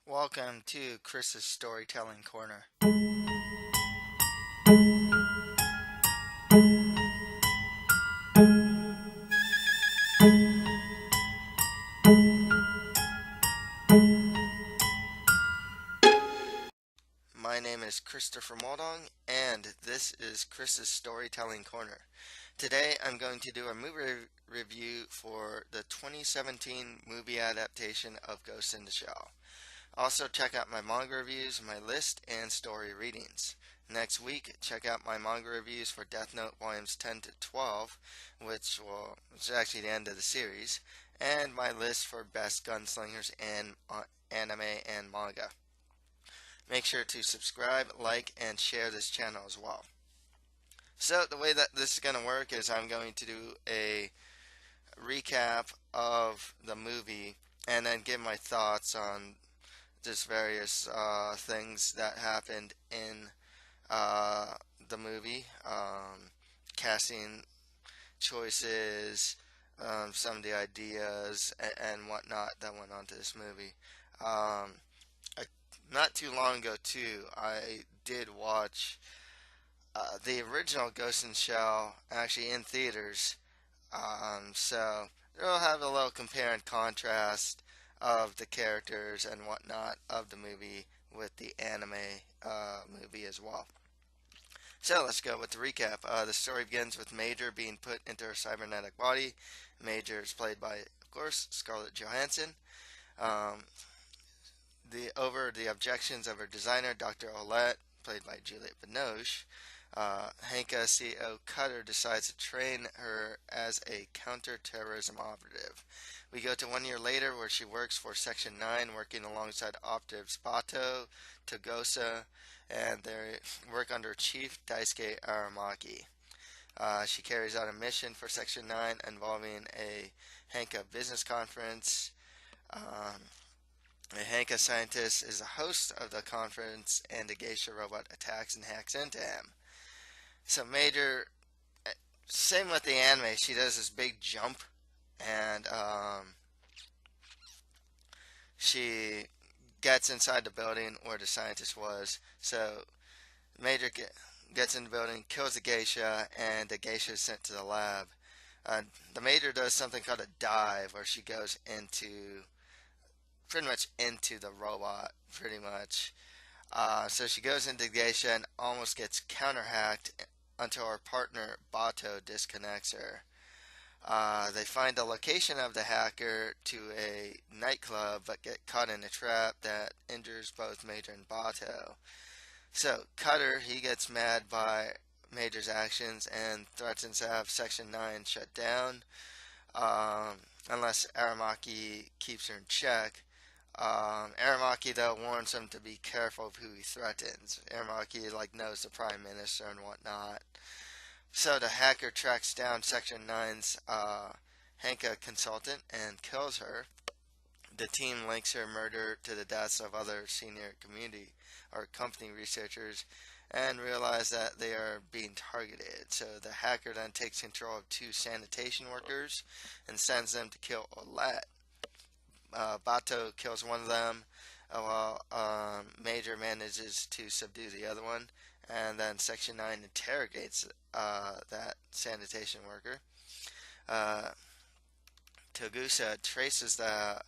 Welcome to Chris's Storytelling Corner. My name is Christopher Moldong, and this is Chris's Storytelling Corner. Today I'm going to do a movie review for the 2017 movie adaptation of Ghost in the Shell. Also, check out my manga reviews, my list, and story readings. Next week, check out my manga reviews for Death Note Volumes 10 to 12, which is actually the end of the series, and my list for best gunslingers in anime and manga. Make sure to subscribe, like, and share this channel as well. So, the way that this is going to work is I'm going to do a recap of the movie and then give my thoughts on just various things that happened in uh, the movie, casting choices, some of the ideas and whatnot that went on to this movie. Um, I, Not too long ago, too, I did watch the original Ghost in the Shell actually in theaters. So we'll have a little compare and contrast of the characters and whatnot of the movie with the anime movie as well. So let's go with the recap. The story begins with Major being put into her cybernetic body. Major is played by, of course, Scarlett Johansson. Um, over the objections of her designer, Dr. Olette, played by Juliette Binoche, Henka CEO Cutter decides to train her as a counter-terrorism operative. We go to 1 year later where she works for Section 9, working alongside operatives Bato, Togosa, and they work under Chief Daisuke Aramaki. She carries out a mission for Section 9 involving a Henka business conference. A Henka scientist is the host of the conference, and a geisha robot attacks and hacks into him. So Major, same with the anime, she does this big jump, and she gets inside the building where the scientist was. So Major gets in the building, kills the geisha, and the geisha is sent to the lab. The Major does something called a dive, where she goes pretty much into the robot, pretty much. So she goes into the geisha and almost gets counter-hacked until her partner Bato disconnects her. They find the location of the hacker to a nightclub but get caught in a trap that injures both Major and Bato. So Cutter, he gets mad by Major's actions and threatens to have Section 9 shut down unless Aramaki keeps her in check. Aramaki though warns him to be careful of who he threatens. Aramaki knows the Prime Minister and whatnot. So the hacker tracks down Section 9's Henka consultant and kills her. The team links her murder to the deaths of other senior community or company researchers and realize that they are being targeted. So the hacker then takes control of two sanitation workers and sends them to kill Olette. Bato kills one of them while Major manages to subdue the other one. And then Section 9 interrogates that sanitation worker. Togusa traces the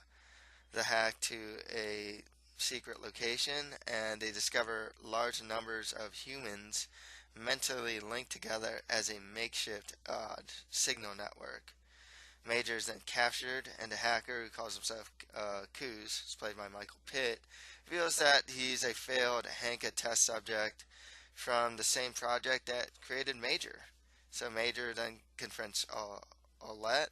hack to a secret location, and they discover large numbers of humans mentally linked together as a makeshift signal network. Major is then captured, and the hacker, who calls himself Kuz, is played by Michael Pitt, reveals that he's a failed Henka test subject from the same project that created Major. So Major then confronts Olette,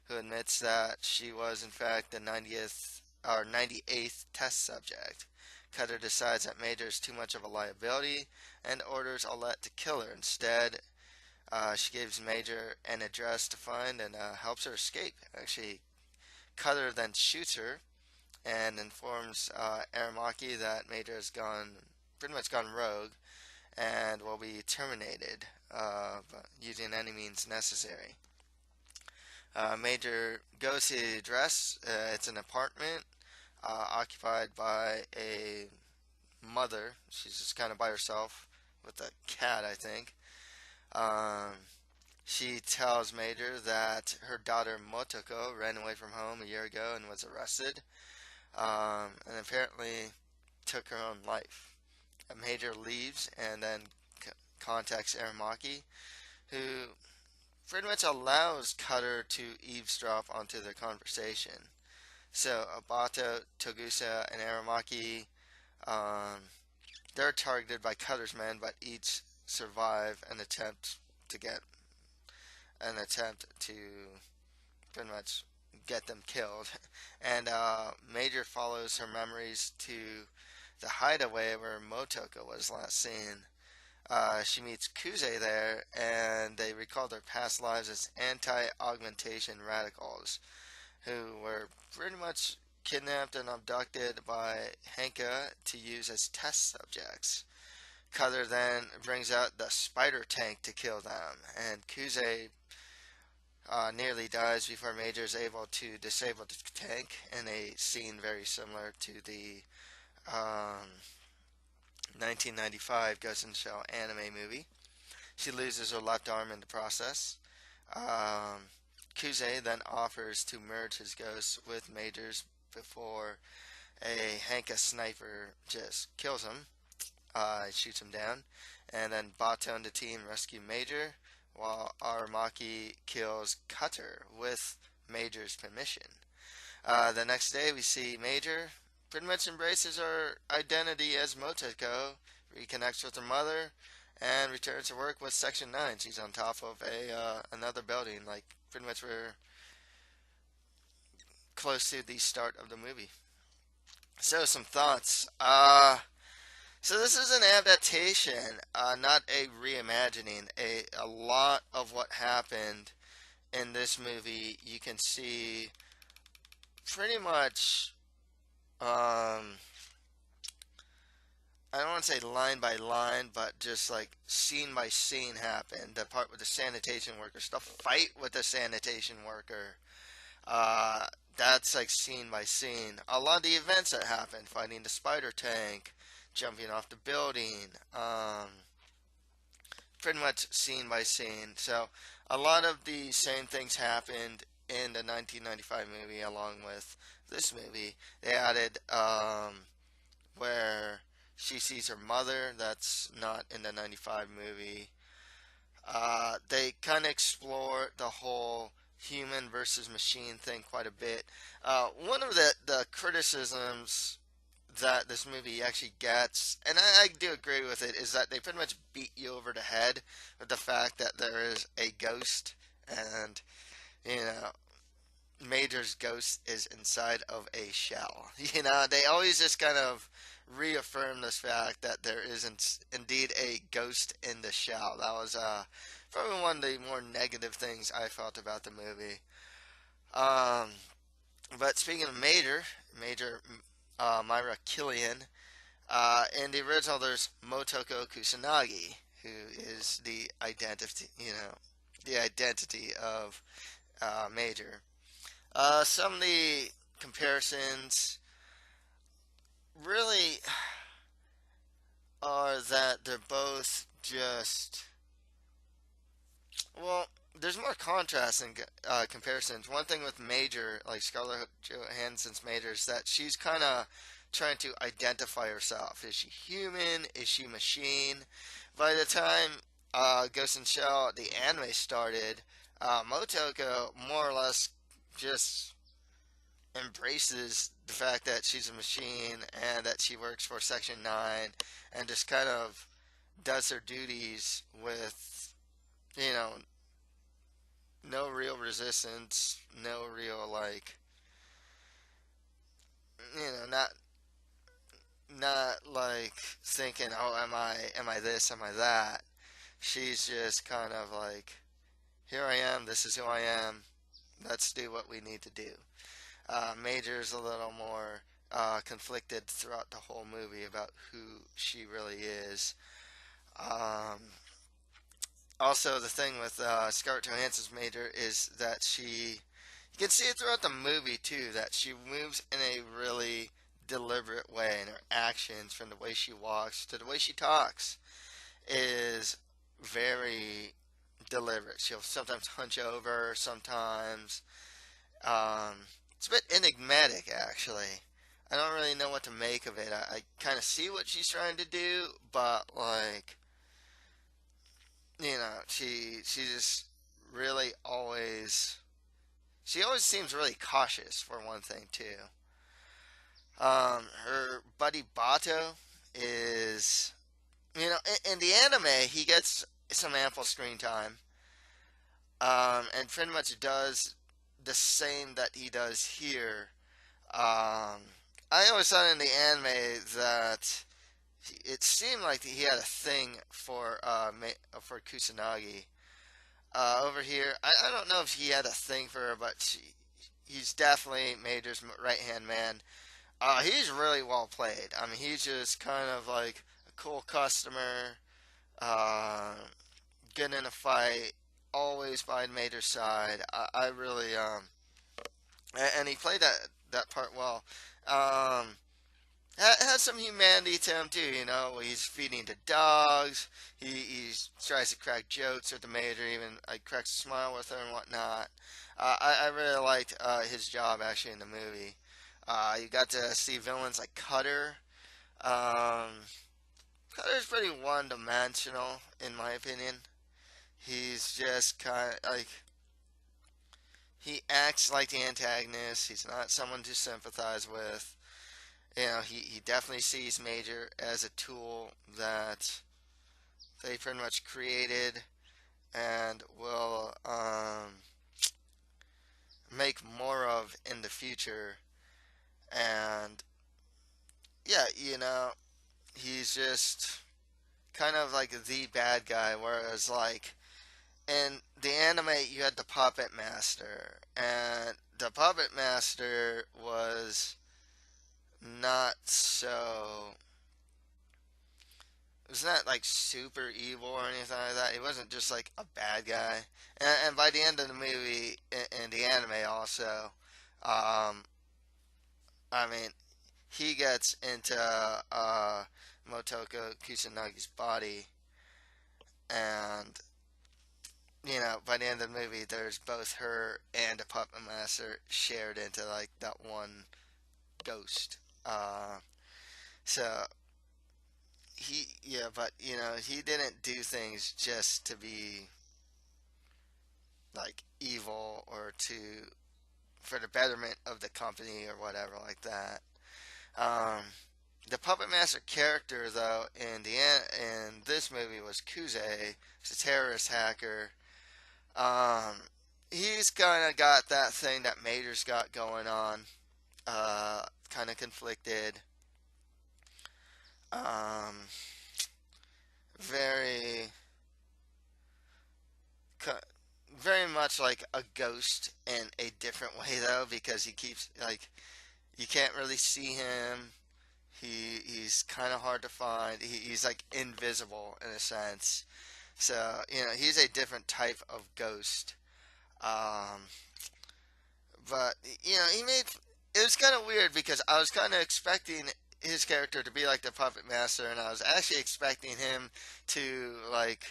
who admits that she was in fact the 98th test subject. Cutter decides that Major is too much of a liability and orders Olette to kill her instead. She gives Major an address to find and helps her escape. Actually, Cutter then shoots her and informs Aramaki that Major has pretty much gone rogue and will be terminated using any means necessary. Major goes to the address. It's an apartment occupied by a mother. She's just kind of by herself with a cat, I think. Um, she tells Major that her daughter Motoko ran away from home a year ago and was arrested, and apparently took her own life. A Major leaves and then contacts Aramaki, who pretty much allows Cutter to eavesdrop onto their conversation. So Abato, Togusa, and Aramaki, um, they're targeted by Cutter's men, but each survive to get an attempt to pretty much get them killed. And Major follows her memories to the hideaway where Motoko was last seen. She meets Kuze there, and they recall their past lives as anti-augmentation radicals who were pretty much kidnapped and abducted by Henka to use as test subjects. Cutter then brings out the spider tank to kill them, and Kuze nearly dies before Major is able to disable the tank in a scene very similar to the um, 1995 Ghost in the Shell anime movie. She loses her left arm in the process. Um, Kuze then offers to merge his ghost with Major's before a Hanka sniper just kills him, shoots him down, and then Bato and the team rescue Major, while Aramaki kills Cutter with Major's permission. The next day, we see Major pretty much embraces her identity as Motoko, reconnects with her mother, and returns to work with Section 9. She's on top of a another building, like pretty much we're close to the start of the movie. So, some thoughts. So this is an adaptation, not a reimagining. A lot of what happened in this movie, you can see pretty much. I don't want to say line by line, but just like scene by scene happened. The part with the sanitation workers, the fight with the sanitation worker, uh, that's like scene by scene. A lot of the events that happened, fighting the spider tank, jumping off the building, pretty much scene by scene. So a lot of the same things happened in the 1995 movie along with this movie. They added where she sees her mother. That's not in the 95 movie. They kind of explore the whole human versus machine thing quite a bit. One of the criticisms that this movie actually gets, and I do agree with it, is that they pretty much beat you over the head with the fact that there is a ghost, and you know, Major's ghost is inside of a shell. They always just kind of reaffirm this fact that there is indeed a ghost in the shell. That was probably one of the more negative things I felt about the movie. Um, but speaking of Major Myra Killian, in the original there's Motoko Kusanagi, who is the identity of Major. Some of the comparisons really are that they're both just, well, there's more contrast in comparisons. One thing with Major, like Scarlett Johansson's Major, is that she's kind of trying to identify herself. Is she human? Is she machine? By the time Ghost in Shell, the anime started, Motoko more or less just embraces the fact that she's a machine and that she works for Section 9 and just kind of does her duties with, you know, no real resistance, no real, like, not like thinking, oh, am I this, am I that? She's just kind of like, here I am, this is who I am, let's do what we need to do. Major's a little more conflicted throughout the whole movie about who she really is. Um, Also, the thing with Scarlett Johansson's Major is that she You can see it throughout the movie too that she moves in a really deliberate way, and her actions, from the way she walks to the way she talks, is very deliberate. She'll sometimes hunch over, sometimes. It's a bit enigmatic, actually. I don't really know what to make of it. I kind of see what she's trying to do, but like, she just really always she always seems really cautious for one thing too. Her buddy Bato is, in the anime, he gets some ample screen time, and pretty much does the same that he does here. I always thought in the anime that it seemed like he had a thing for Kusanagi. Over here, I don't know if he had a thing for her, but he's definitely Major's right hand man. He's really well played. I mean, he's just kind of like a cool customer, uh, getting in a fight, always by Major's side. I really and he played that part well. Um, has some humanity to him too. He's feeding the dogs. He tries to crack jokes with the Major, even like cracks a smile with her and whatnot. I really liked his job actually in the movie. You got to see villains like Cutter. Um, Cutter's pretty one-dimensional in my opinion. He's just kind of like he acts like the antagonist. He's not someone to sympathize with. He definitely sees Major as a tool that they pretty much created and will make more of in the future. And yeah, he's just kind of like the bad guy, whereas like in the anime you had the puppet master, and the puppet master was not so it was not like super evil or anything like that. He wasn't just like a bad guy. And by the end of the movie, in the anime also, um, I mean, he gets into Motoko Kusanagi's body, and by the end of the movie, there's both her and a puppet master shared into like that one ghost. So but he didn't do things just to be like evil or to for the betterment of the company or whatever like that. Um, the puppet master character, though, in this movie was Kuze. He's a terrorist hacker. Um, he's kind of got that thing that Mater's got going on. Kind of conflicted. Um, very, very much like a ghost in a different way, though, because he keeps like you can't really see him. He's kind of hard to find. He's like invisible in a sense. So he's a different type of ghost. Um, but he made it was kind of weird because I was kind of expecting his character to be like the puppet master, and I was actually expecting him to like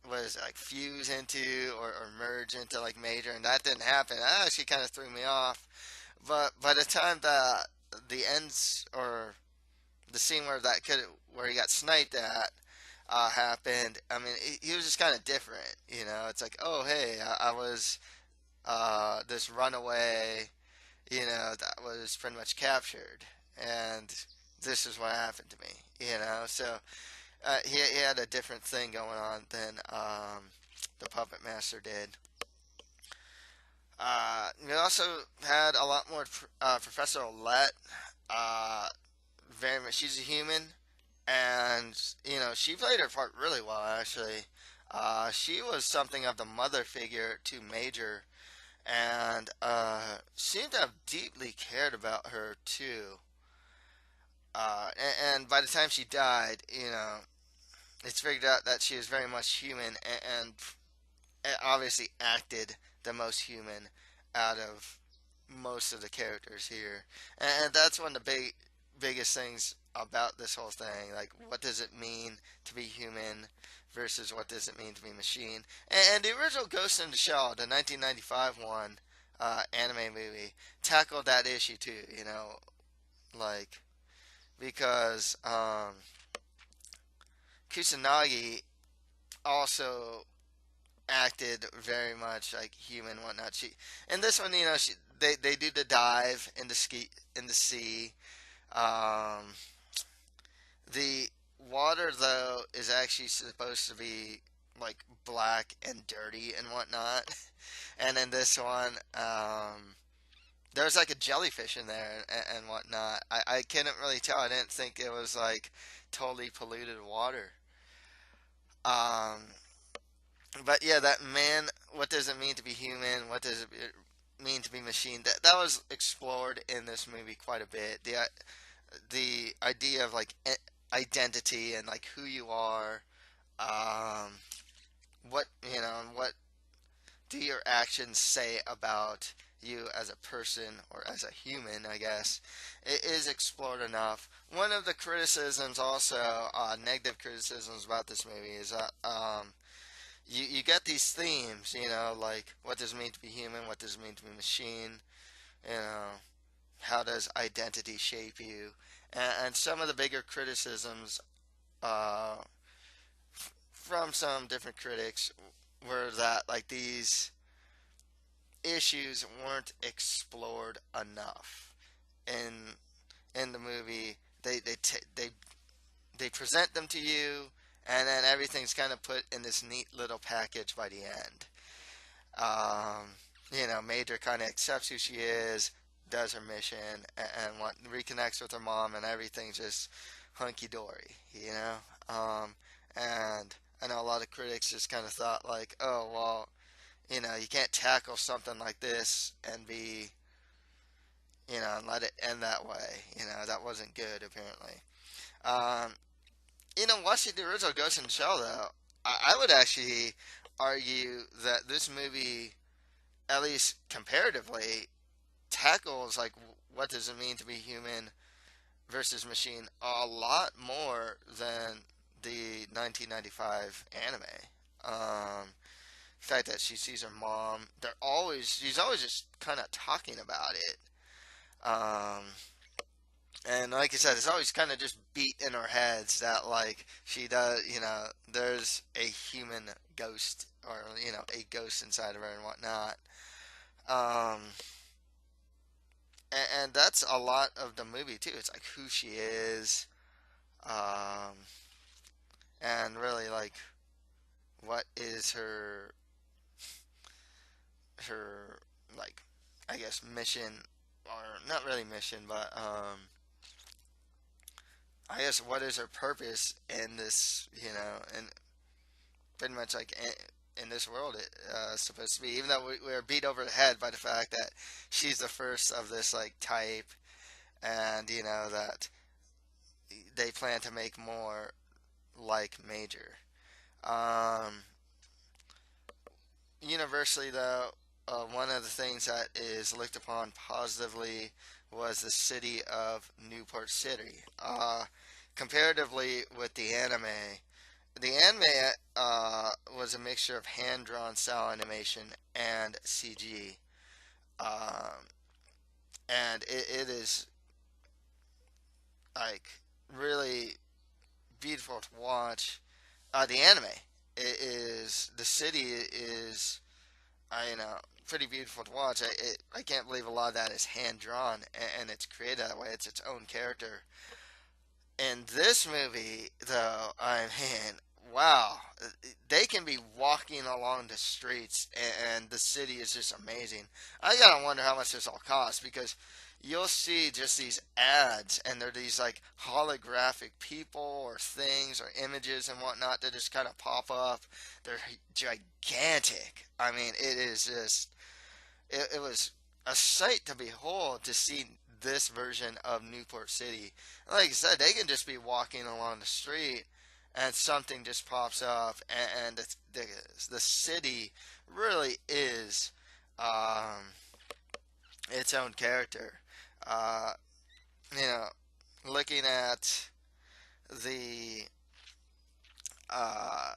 what is it, like fuse into or merge into like Major, and that didn't happen. That actually kind of threw me off. But by the time that the ends or the scene where he got sniped at happened, I mean he was just kind of different. It's like, oh hey, I was this runaway, that was pretty much captured, and this is what happened to me. So he had a different thing going on than the puppet master did. We also had a lot more Professor Olette. Uh, very much, she's a human, and she played her part really well actually. She was something of the mother figure to Major, and seemed to have deeply cared about her too. And by the time she died, it's figured out that she was very much human, and obviously acted the most human out of most of the characters here, and that's one of the biggest things about this whole thing. Like, what does it mean to be human versus what does it mean to be machine? And the original Ghost in the Shell, the 1995 one, anime movie, tackled that issue too. Like, because Kusanagi also acted very much like human and whatnot. She and this one, they do the dive in the sea. Um, the water though is actually supposed to be like black and dirty and whatnot. And in this one, there's like a jellyfish in there and whatnot. I couldn't really tell. I didn't think it was like totally polluted water. Um, but yeah, that man. What does it mean to be human? What does it mean to be machine? That was explored in this movie quite a bit. The idea of like identity and like who you are, um, what and what do your actions say about you as a person or as a human, I guess. It is explored enough. One of the criticisms, also, negative criticisms about this movie, is that you get these themes, like what does it mean to be human, what does it mean to be machine, you know, how does identity shape you, and some of the bigger criticisms uh, from some different critics were that like these issues weren't explored enough in the movie. They present them to you, and then everything's kind of put in this neat little package by the end. Um, Major kind of accepts who she is, does her mission, and reconnects with her mom, and everything's just hunky dory. And I know a lot of critics just kind of thought like, oh well, you can't tackle something like this and and let it end that way. That wasn't good, apparently. Um, Watching the original Ghost in the Shell, though, I would actually argue that this movie, at least comparatively, tackles, like, what does it mean to be human versus machine a lot more than the 1995 anime. Um, the fact that she sees her mom, she's always just kind of talking about it. Um, and like I said, it's always kind of just beat in our heads that like she does, there's a human ghost or a ghost inside of her and whatnot. Um, and that's a lot of the movie too. It's like who she is, um, and really like what is her like I guess mission, or not really mission, but I guess what is her purpose in this, and pretty much like in this world it supposed to be. Even though we're beat over the head by the fact that she's the first of this like type, and that they plan to make more like Major. Um, Universally, though, one of the things that is looked upon positively was the city of Newport City. Comparatively with the anime was a mixture of hand-drawn style animation and CG, um, and it is like really beautiful to watch. The anime the city is pretty beautiful to watch. I can't believe a lot of that is hand drawn and it's created that way. It's its own character. In this movie, though, wow, they can be walking along the streets and the city is just amazing. I gotta wonder how much this all costs, because you'll see just these ads and they're these like holographic people or things or images and whatnot that just kind of pop up. They're gigantic. I mean, it was a sight to behold to see this version of Newport City. Like I said, they can just be walking along the street and something just pops up, and the city really is. Um, its own character. Uh, you know, looking at the uh,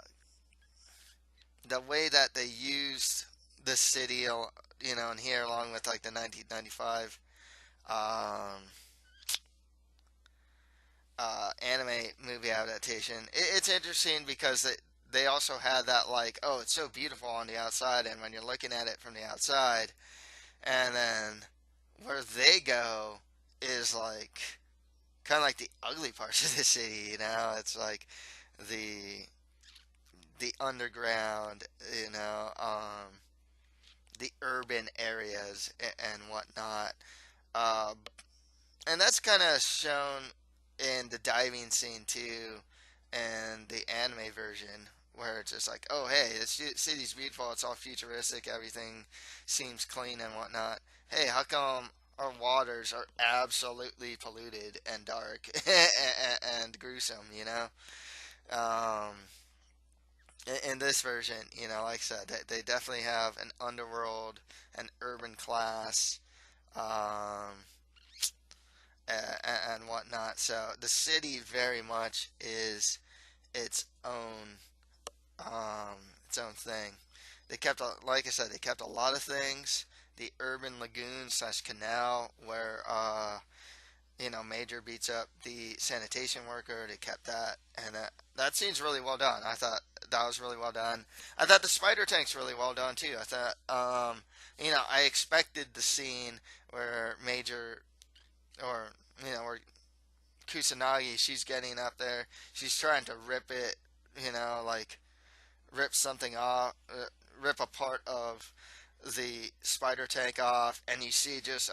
the way that they used the city, in here, along with like the 1995 um, anime movie adaptation. It's interesting because they also had that, like, oh, it's so beautiful on the outside, and when you're looking at it from the outside, and then where they go is like kind of like the ugly parts of the city. It's like the the underground, the urban areas and whatnot. Uh, and that's kind of shown in the diving scene too, and the anime version, where it's just like, oh hey, this city's beautiful, it's all futuristic, everything seems clean and whatnot. Hey, how come our waters are absolutely polluted and dark and gruesome? Um, in this version, like I said, they definitely have an underworld, an urban class. Um, and whatnot. So the city very much is its own its own thing. They kept, like I said, they kept a lot of things. The urban lagoon slash canal where Major beats up the sanitation worker. They kept that, and that scene's really well done. I thought that was really well done. I thought the spider tank's really well done too. I thought I expected the scene where Major, or where Kusanagi, she's getting up there. She's trying to rip it, like rip something off, rip a part of the spider tank off, and you see just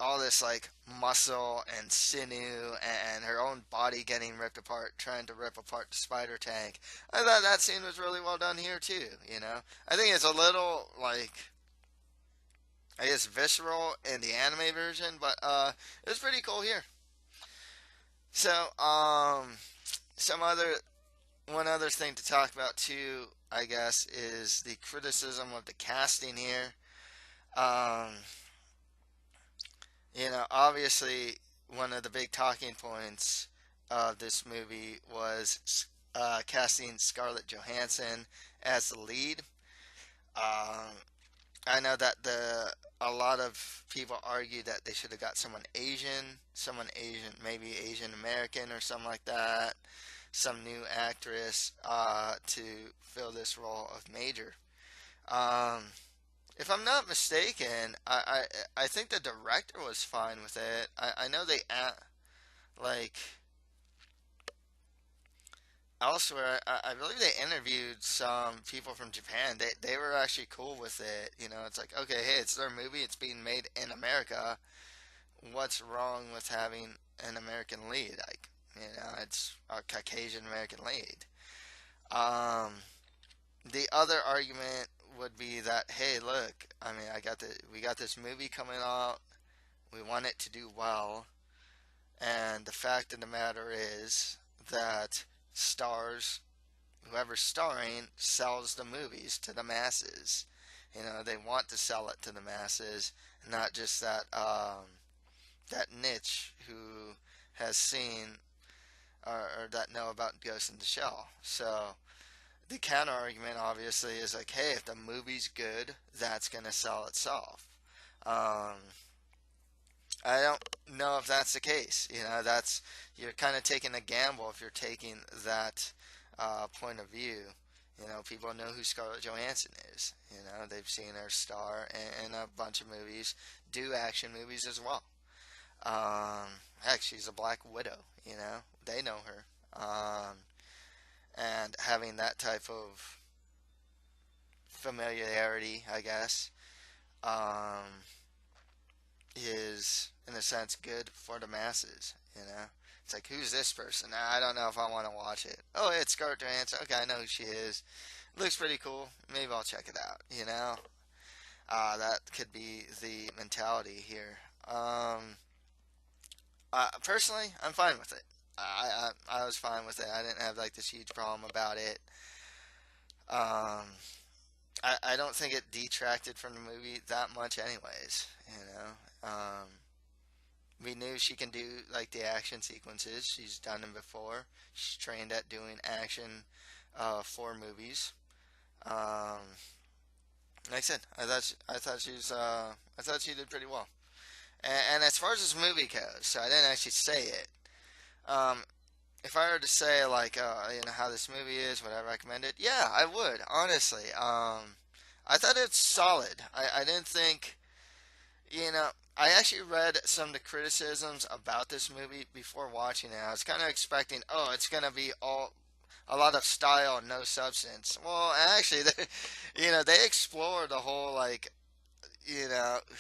all this like muscle and sinew and her own body getting ripped apart, trying to rip apart the spider tank. I thought that scene was really well done here too. I think it's a little like, I guess, visceral in the anime version, but it was pretty cool here. So, some other one other thing to talk about too, I guess, is the criticism of the casting here. Um, Obviously, one of the big talking points of this movie was casting Scarlett Johansson as the lead. Um, I know that a lot of people argue that they should have got someone Asian, maybe Asian American or something like that, some new actress to fill this role of Major. Um, if I'm not mistaken, I think the director was fine with it. I know like elsewhere. I believe they interviewed some people from Japan. They were actually cool with it. It's like, okay, hey, it's their movie. It's being made in America. What's wrong with having an American lead? Like, it's a Caucasian American lead. Um, the other argument would be that, hey, look, I mean, we got this movie coming out. We want it to do well, and the fact of the matter is that stars, whoever's starring, sells the movies to the masses. They want to sell it to the masses, not just that niche who has seen, or that know about Ghost in the Shell. So the counter argument obviously is like, hey, if the movie's good, that's gonna sell itself. Um, I don't know if that's the case. That's, you're kind of taking a gamble if you're taking that point of view. People know who Scarlett Johansson is. They've seen her star in a bunch of movies, do action movies as well. Heck, she's a Black Widow. They know her. And having that type of familiarity, I guess, um, is in a sense good for the masses. It's like, who's this person? I don't know if I want to watch it. Oh, it's Scarlett Johansson. Okay, I know who she is. Looks pretty cool. Maybe I'll check it out. That could be the mentality here. Personally, I'm fine with it. I was fine with it. I didn't have like this huge problem about it. Um, I don't think it detracted from the movie that much, anyways. We knew she can do like the action sequences. She's done them before. She's trained at doing action for movies. Um, like I said, I thought she did pretty well. And as far as this movie goes, so I didn't actually say it. Um, if I were to say like how this movie is, would I recommend it? Yeah, I would, honestly. I thought it's solid. I didn't think, I actually read some of the criticisms about this movie before watching it. I was kind of expecting, oh, it's gonna be all a lot of style and no substance. Well, actually, they explore the whole like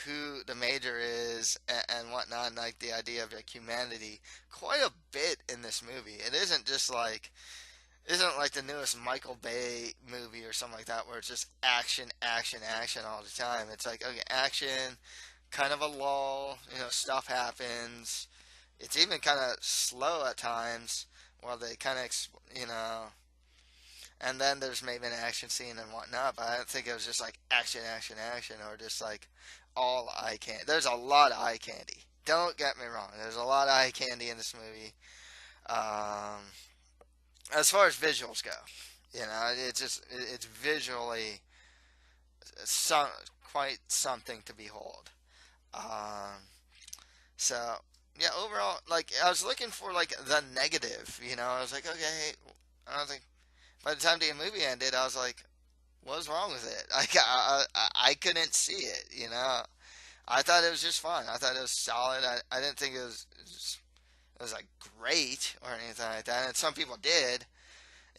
who the major is and whatnot, and like the idea of like humanity quite a bit in this movie. It isn't like the newest Michael Bay movie or something like that where it's just action, action, action all the time. It's like, okay, action, kind of a lull, stuff happens. It's even kind of slow at times while they kind of, and then there's maybe an action scene and whatnot, but I don't think it was just like action, action, action, or just like all eye candy. There's a lot of eye candy. Don't get me wrong. There's a lot of eye candy in this movie. Um, as far as visuals go, it's visually some quite something to behold. Um, so yeah, overall, like I was looking for like the negative. I was like, okay, I was like, by the time the movie ended, I was like, what's wrong with it? Like I couldn't see it. I thought it was just fun. I thought it was solid. I didn't think it was like great or anything like that. And some people did.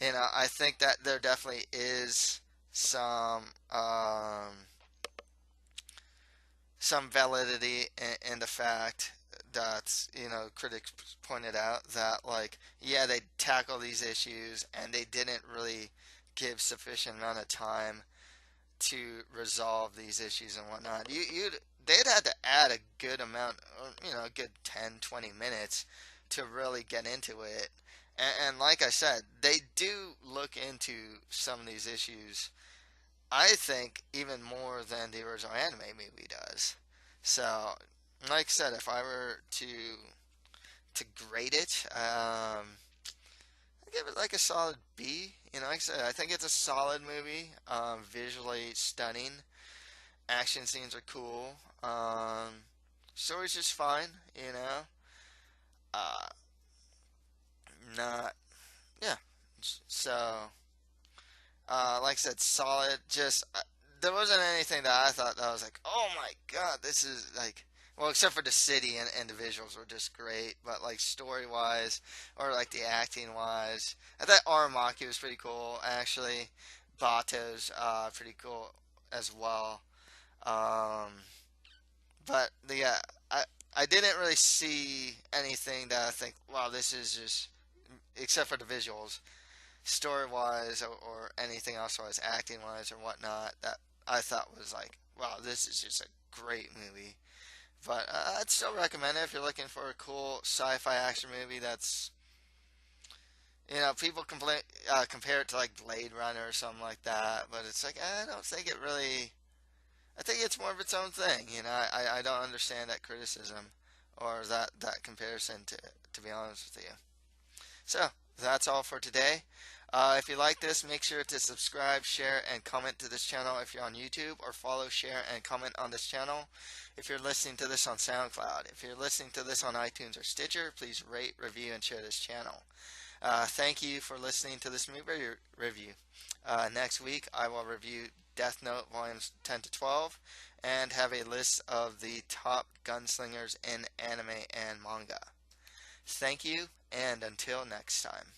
I think that there definitely is some some validity in the fact that critics pointed out that like yeah, they tackle these issues and they didn't really give sufficient amount of time to resolve these issues and whatnot. They'd had to add a good amount, a good 10-20 minutes to really get into it. And like I said, they do look into some of these issues, I think, even more than the original anime movie does. So, like I said, if I were to grade it, I give it like a solid B. Like I said, I think it's a solid movie. Visually stunning. Action scenes are cool. Story's just fine. Uh, not yeah. So, like I said, solid. Just there wasn't anything that I thought that I was like, oh my god, this is like. Well, except for the city and the visuals were just great, but like story wise or like the acting wise, I thought Aramaki was pretty cool actually. Bato's pretty cool as well. Um, but yeah, I didn't really see anything that I think, wow, this is just except for the visuals, story wise or anything else wise, acting wise or whatnot, that I thought was like, wow, this is just a great movie. But I'd still recommend it if you're looking for a cool sci-fi action movie that's, people compare it to like Blade Runner or something like that, but it's like, I don't think it really, I think it's more of its own thing. I don't understand that criticism or that comparison, to be honest with you. So that's all for today. If you like this, make sure to subscribe, share, and comment to this channel if you're on YouTube, or follow, share, and comment on this channel if you're listening to this on SoundCloud. If you're listening to this on iTunes or Stitcher, please rate, review, and share this channel. Thank you for listening to this movie review. Next week, I will review Death Note volumes 10 to 12 and have a list of the top gunslingers in anime and manga. Thank you, and until next time.